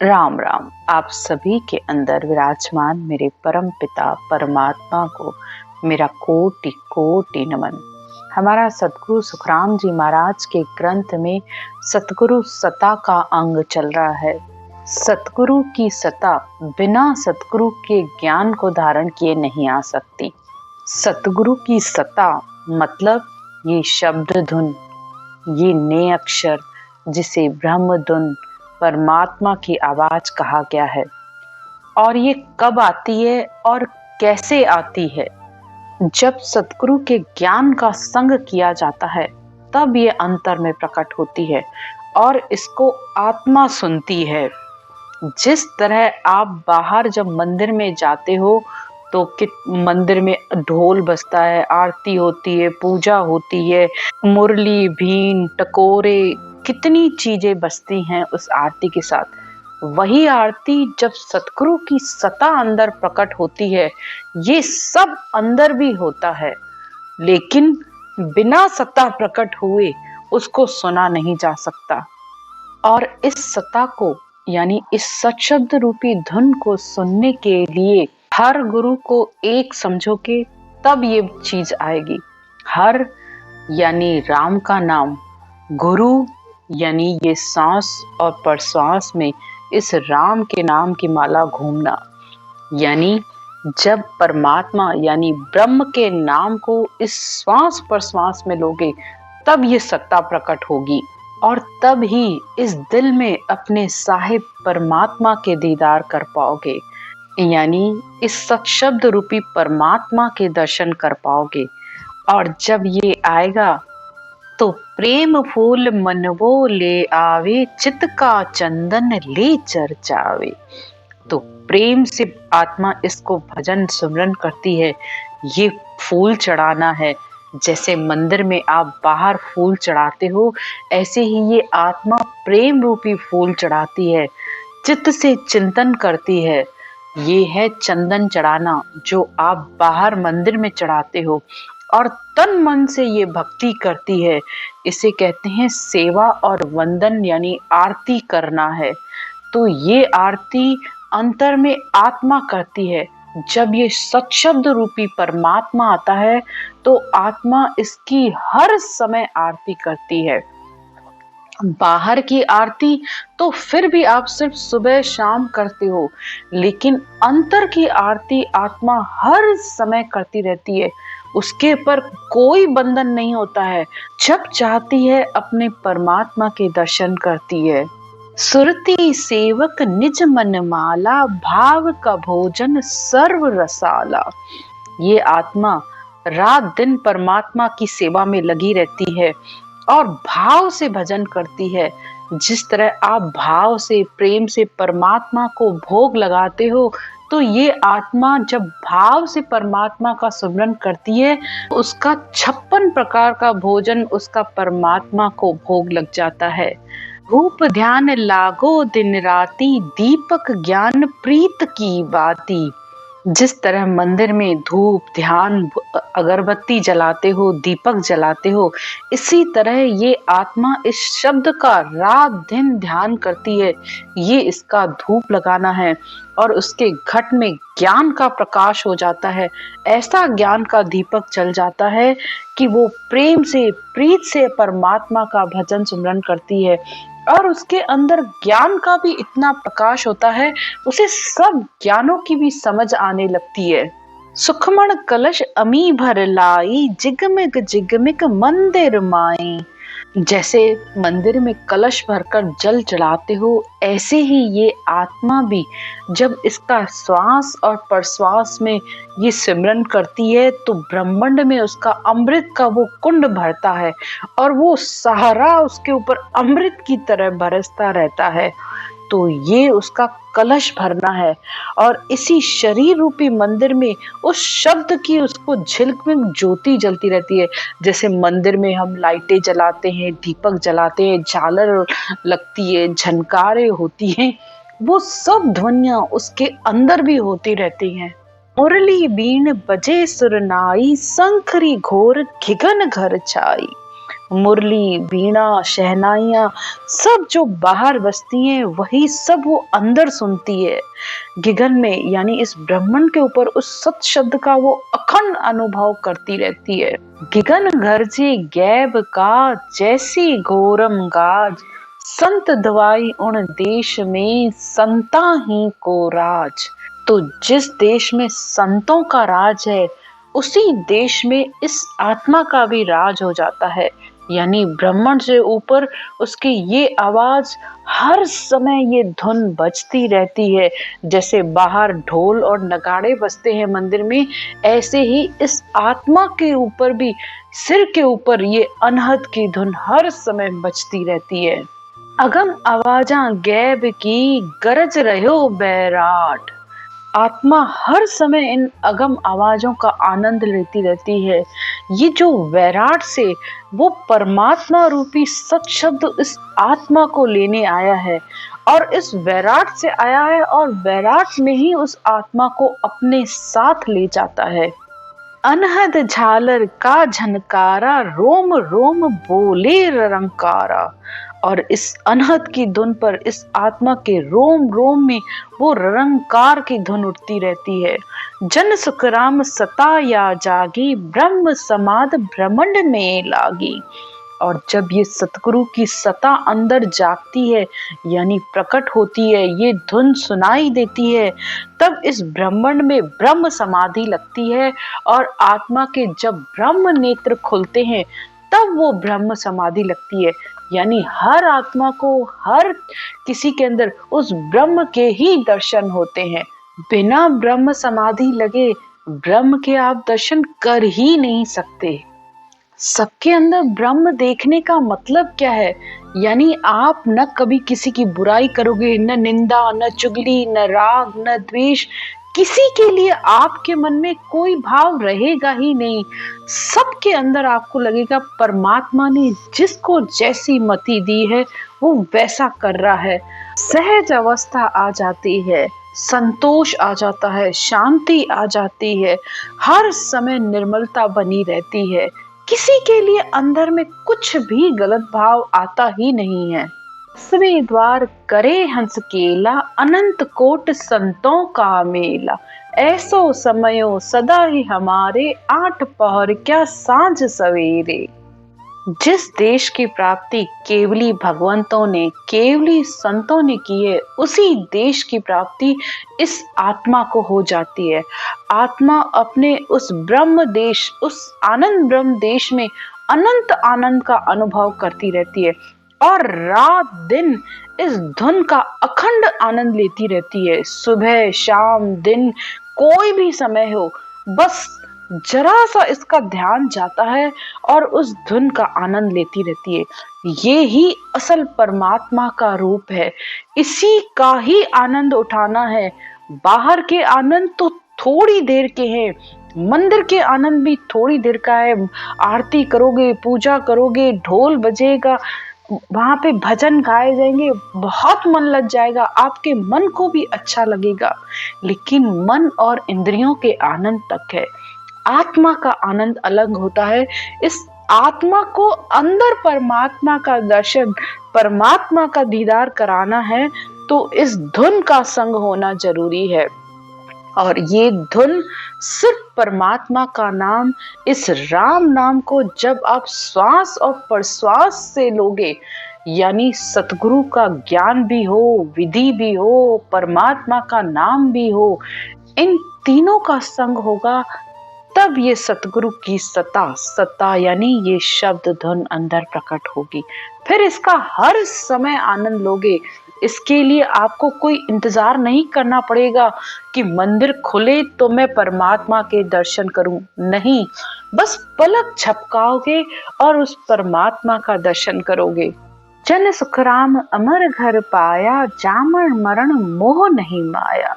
राम राम। आप सभी के अंदर विराजमान मेरे परम पिता परमात्मा को मेरा कोटि कोटि नमन। हमारा सतगुरु सुखराम जी महाराज के ग्रंथ में सतगुरु सता का अंग चल रहा है। सतगुरु की सता बिना सतगुरु के ज्ञान को धारण किए नहीं आ सकती। सतगुरु की सता मतलब ये शब्द धुन, ये ने अक्षर जिसे ब्रह्म धुन परमात्मा की आवाज कहा गया है। और ये कब आती है और कैसे आती है? जब सतगुरु के ज्ञान का संग किया जाता है तब ये अंतर में प्रकट होती है और इसको आत्मा सुनती है। जिस तरह आप बाहर जब मंदिर में जाते हो तो मंदिर में ढोल बजता है, आरती होती है, पूजा होती है, मुरली बीन टकोरे कितनी चीजें बजती हैं उस आरती के साथ। वही आरती जब सतगुरु की सता अंदर प्रकट होती है, ये सब अंदर भी होता है, लेकिन बिना सता प्रकट हुए उसको सुना नहीं जा सकता। और इस सता को यानी इस सत्शब्द रूपी धुन को सुनने के लिए हर गुरु को एक समझोगे तब ये चीज आएगी। हर यानी राम का नाम, गुरु यानी ये सांस और प्रश्वास में इस राम के नाम की माला घूमना। यानी जब परमात्मा यानी ब्रह्म के नाम को इस श्वास प्रश्वास में लोगे तब ये सत्ता प्रकट होगी और तब ही इस दिल में अपने साहिब परमात्मा के दीदार कर पाओगे, यानी इस सत्शब्द रूपी परमात्मा के दर्शन कर पाओगे। और जब ये आएगा तो प्रेम फूल मनवो ले आवे, चित का चंदन ले चर्चावे। तो प्रेम से आत्मा इसको भजन सुमरन करती है। ये फूल चढ़ाना है, जैसे मंदिर में आप बाहर फूल चढ़ाते हो, ऐसे ही ये आत्मा प्रेम रूपी फूल चढ़ाती है, चित्त से चिंतन करती है। ये है चंदन चढ़ाना जो आप बाहर मंदिर में चढ़ाते हो और तन मन से ये भक्ति करती है। इसे कहते हैं सेवा और वंदन यानी आरती करना है। तो ये आरती अंतर में आत्मा करती है। जब ये सत्शब्द रूपी परमात्मा आता है तो आत्मा इसकी हर समय आरती करती है। बाहर की आरती तो फिर भी आप सिर्फ सुबह शाम करते हो, लेकिन अंतर की आरती आत्मा हर समय करती रहती है। उसके पर कोई बंधन नहीं होता है, जब चाहती है अपने परमात्मा के दर्शन करती है। सुरती सेवक निज मन माला, भाव का भोजन सर्व रसाला। ये आत्मा रात दिन परमात्मा की सेवा में लगी रहती है और भाव से भजन करती है। जिस तरह आप भाव से प्रेम से परमात्मा को भोग लगाते हो, तो ये आत्मा जब भाव से परमात्मा का सुमरन करती है, उसका 56 प्रकार का भोजन उसका परमात्मा को भोग लग जाता है। धूप ध्यान लागो दिन राती, दीपक ज्ञान प्रीत की बाती। जिस तरह मंदिर में धूप ध्यान अगरबत्ती जलाते हो, दीपक जलाते हो, इसी तरह ये आत्मा इस शब्द का रात दिन ध्यान करती है। ये इसका धूप लगाना है और उसके घट में ज्ञान का प्रकाश हो जाता है। ऐसा ज्ञान का दीपक चल जाता है कि वो प्रेम से प्रीत से परमात्मा का भजन सुमरन करती है और उसके अंदर ज्ञान का भी इतना प्रकाश होता है, उसे सब ज्ञानों की भी समझ आने लगती है। सुखमण कलश अमी भर लाई, जिगमिग जिगमिग मंदिर माई। जैसे मंदिर में कलश भरकर जल चढ़ाते हो, ऐसे ही ये आत्मा भी जब इसका श्वास और प्रश्वास में ये सिमरन करती है तो ब्रह्मांड में उसका अमृत का वो कुंड भरता है और वो सहारा उसके ऊपर अमृत की तरह बरसता रहता है। तो ये उसका कलश भरना है और इसी शरीर रूपी मंदिर में उस शब्द की उसको झिलमिल ज्योति जलती रहती है। जैसे मंदिर में हम लाइटें जलाते हैं, दीपक जलाते हैं, झालर लगती है, झनकारे होती हैं, वो सब ध्वनियां उसके अंदर भी होती रहती हैं। मुरली बीन बजे सुरनाई, शंखरी घोर घिगन घर छाई। मुरली, वीणा, शहनाइयाँ सब जो बाहर बजती हैं वही सब वो अंदर सुनती है। गगन में यानी इस ब्रह्मांड के ऊपर उस सत शब्द का वो अखंड अनुभव करती रहती है। गगन गरजे गैब का जैसी घोरम गाज, संत दवाई उन देश में संता ही को राज। तो जिस देश में संतों का राज है उसी देश में इस आत्मा का भी राज हो जाता है। यानी ब्रह्मांड से ऊपर उसकी ये आवाज हर समय ये धुन बजती रहती है। जैसे बाहर ढोल और नगाड़े बजते हैं मंदिर में, ऐसे ही इस आत्मा के ऊपर भी सिर के ऊपर ये अनहद की धुन हर समय बजती रहती है। अगम आवाजा गैब की गरज रहो बैराट। आत्मा हर समय इन अगम आवाजों का आनंद लेती रहती है। ये जो वैराट से वो परमात्मा रूपी सत शब्द इस आत्मा को लेने आया है और इस वैराट से आया है और वैराट में ही उस आत्मा को अपने साथ ले जाता है। अनहद झालर का झनकारा रोम रोम बोले ररंकारा। और इस अनहद की धुन पर इस आत्मा के रोम रोम में वो ररंकार की धुन उठती रहती है। जन सुखराम सता या जागी, ब्रह्म समाद ब्रह्मांड में लागी। और जब ये सतगुरु की सता अंदर जागती है यानी प्रकट होती है, ये धुन सुनाई देती है, तब इस ब्रह्मांड में ब्रह्म समाधि लगती है और आत्मा के जब ब्रह्म नेत्र खुलते हैं तब वो ब्रह्म समाधि लगती है। यानी हर आत्मा को हर किसी के अंदर उस ब्रह्म के ही दर्शन होते हैं। बिना ब्रह्म समाधि लगे ब्रह्म के आप दर्शन कर ही नहीं सकते। सबके अंदर ब्रह्म देखने का मतलब क्या है? यानी आप न कभी किसी की बुराई करोगे, न निंदा, न चुगली, न राग, न द्वेष, किसी के लिए आपके मन में कोई भाव रहेगा ही नहीं। सबके अंदर आपको लगेगा परमात्मा ने जिसको जैसी मति दी है वो वैसा कर रहा है। सहज अवस्था आ जाती है, संतोष आ जाता है, शांति आ जाती है, हर समय निर्मलता बनी रहती है। किसी के लिए अंदर में कुछ भी गलत भाव आता ही नहीं है। सवे द्वार करे हंस केला, अनंत कोट संतों का मेला। ऐसो समयो सदा ही हमारे, आठ पहर क्या सांझ सवेरे। जिस देश की प्राप्ति केवली भगवंतों ने, केवली संतों ने की है, उसी देश की प्राप्ति इस आत्मा को हो जाती है। आत्मा अपने उस ब्रह्म देश, उस आनंद ब्रह्म देश में अनंत आनंद का अनुभव करती रहती है और रात दिन इस धुन का अखंड आनंद लेती रहती है। सुबह शाम दिन कोई भी समय हो, बस जरा सा इसका ध्यान जाता है और उस धुन का आनंद लेती रहती है। ये ही असल परमात्मा का रूप है, इसी का ही आनंद उठाना है। बाहर के आनंद तो थोड़ी देर के हैं, मंदिर के आनंद भी थोड़ी देर का है। आरती करोगे, पूजा करोगे, ढोल बजेगा, वहां पे भजन गाए जाएंगे, बहुत मन लग जाएगा, आपके मन को भी अच्छा लगेगा। लेकिन मन और इंद्रियों के आनंद तक है, आत्मा का आनंद अलग होता है। इस आत्मा को अंदर परमात्मा का दर्शन, परमात्मा का दीदार कराना है तो इस धुन का संग होना जरूरी है। और ये धुन सिर्फ परमात्मा का नाम, इस राम नाम को जब आप श्वास और प्रश्वास से लोगे, यानी सतगुरु का ज्ञान भी हो, विधि भी हो, परमात्मा का नाम भी हो, इन तीनों का संग होगा, तब ये सतगुरु की सत्ता यानी ये शब्द धुन अंदर प्रकट होगी। फिर इसका हर समय आनंद लोगे। इसके लिए आपको कोई इंतजार नहीं करना पड़ेगा कि मंदिर खुले तो मैं परमात्मा के दर्शन करूं। नहीं, बस पलक झपकाओगे और उस परमात्मा का दर्शन करोगे। जन सुखराम अमर घर पाया, जामन मरण मोह नहीं माया।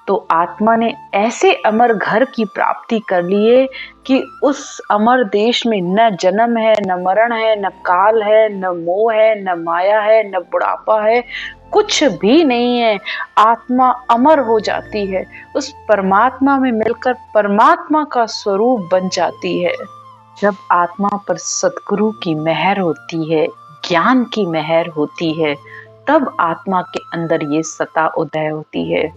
तो आत्मा ने ऐसे अमर घर की प्राप्ति कर ली है कि उस अमर देश में न जन्म है, न मरण है, न काल है, न मोह है, न माया है, न बुढ़ापा है, कुछ भी नहीं है। आत्मा अमर हो जाती है, उस परमात्मा में मिलकर परमात्मा का स्वरूप बन जाती है। जब आत्मा पर सतगुरु की मेहर होती है, ज्ञान की मेहर होती है, तब आत्मा के अंदर ये सता उदय होती है।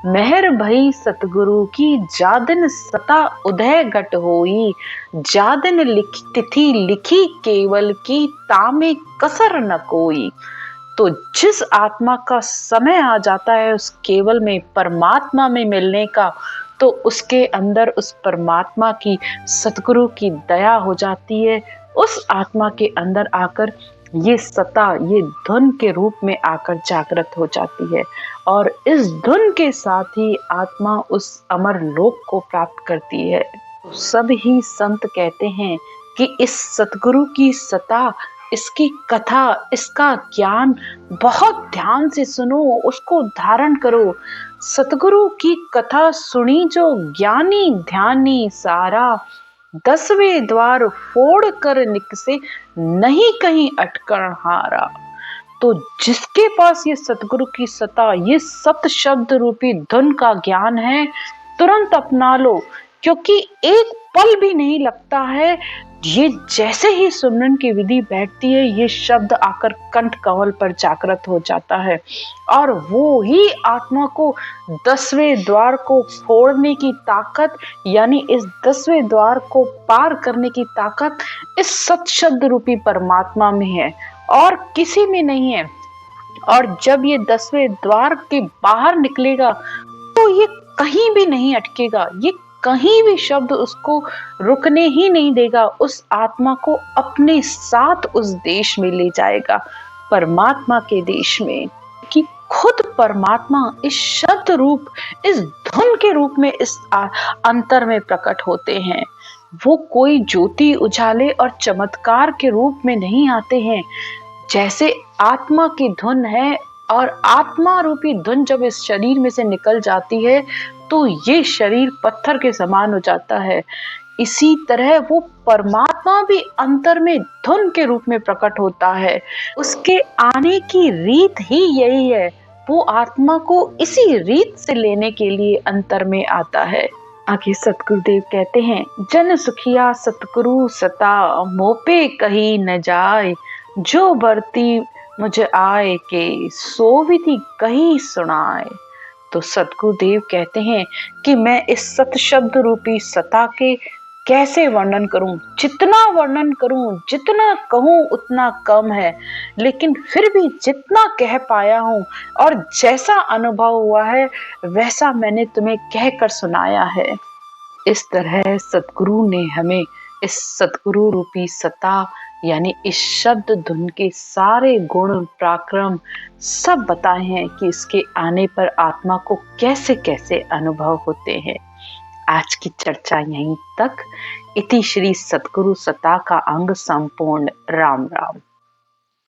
मेहर भई सतगुरु की जादिन सता उदय घट होई, जादिन तिथि लिखी केवल की तामे कसर न कोई। तो जिस आत्मा का समय आ जाता है उस केवल में, परमात्मा में मिलने का, तो उसके अंदर उस परमात्मा की, सतगुरु की दया हो जाती है। उस आत्मा के अंदर आकर ये सता, ये धुन के रूप में आकर जागृत हो जाती है और इस धुन के साथ ही आत्मा उस अमर लोक को प्राप्त करती है। तो सब ही संत कहते हैं कि इस सतगुरु की सता, इसकी कथा, इसका ज्ञान बहुत ध्यान से सुनो, उसको धारण करो। सतगुरु की कथा सुनी जो ज्ञानी ध्यानी सारा, 10वें द्वार फोड़ कर निकसे नहीं कहीं अटकण हारा। तो जिसके पास ये सतगुरु की सता, ये सत शब्द रूपी धुन का ज्ञान है, तुरंत अपना लो, क्योंकि एक पल भी नहीं लगता है। ये जैसे ही सुमरन की विधि बैठती है, ये शब्द आकर कंठ कमल पर जागृत हो जाता है और वो ही आत्मा को 10वें द्वार को फोड़ने की ताकत, यानी इस 10वें द्वार को पार करने की ताकत इस सत शब्द रूपी परमात्मा में है और किसी में नहीं है। और जब ये 10वें द्वार के बाहर निकलेगा तो ये कहीं भी नहीं अटकेगा, ये कहीं भी शब्द उसको रुकने ही नहीं देगा। उस आत्मा को अपने साथ उस देश में ले जाएगा, परमात्मा के देश में, कि खुद परमात्मा इस शब्द रूप, इस धुन के रूप में इस अंतर में प्रकट होते हैं। वो कोई ज्योति उजाले और चमत्कार के रूप में नहीं आते हैं। जैसे आत्मा की धुन है और आत्मा रूपी धुन जब इस शरीर में से निकल जाती है तो ये शरीर पत्थर के समान हो जाता है। इसी तरह वो परमात्मा भी अंतर में धुन के रूप में प्रकट होता है। उसके आने की रीत ही यही है, वो आत्मा को इसी रीत से लेने के लिए अंतर में आता है। आगे सतगुरुदेव कहते हैं, जन सुखिया सतगुरु सता, मोपे कही न जाए, जो बरती मुझे आए के, सो विधि कही सुनाए। तो सतगुरुदेव कहते हैं कि मैं इस सत शब्द रूपी सता के कैसे वर्णन करूं, जितना वर्णन करूं, जितना कहूं उतना कम है, लेकिन फिर भी जितना कह पाया हूं और जैसा अनुभव हुआ है वैसा मैंने तुम्हें कहकर सुनाया है। इस तरह सतगुरु ने हमें इस सतगुरु रूपी सता, यानी इस शब्द धुन के सारे गुण पराक्रम सब बताए हैं कि इसके आने पर आत्मा को कैसे कैसे अनुभव होते हैं। आज की चर्चा यहीं तक। इति श्री सतगुरु सता का अंग संपूर्ण। राम राम।